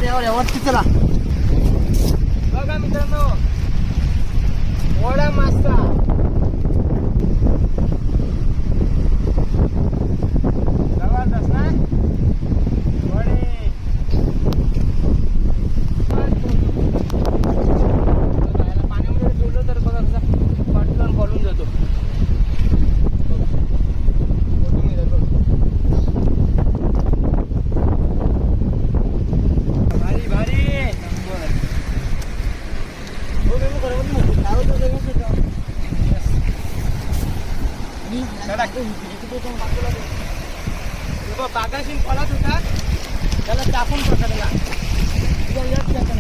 यावर चला. बघा मित्रांनो, मोडा मासा जबरदस्त ना. वडे पाण्यामध्ये सोडलं तर बघा कसा पटकन पळून जातो. भारी भारी. बागाशी पळत होता, त्याला चापून पकडला.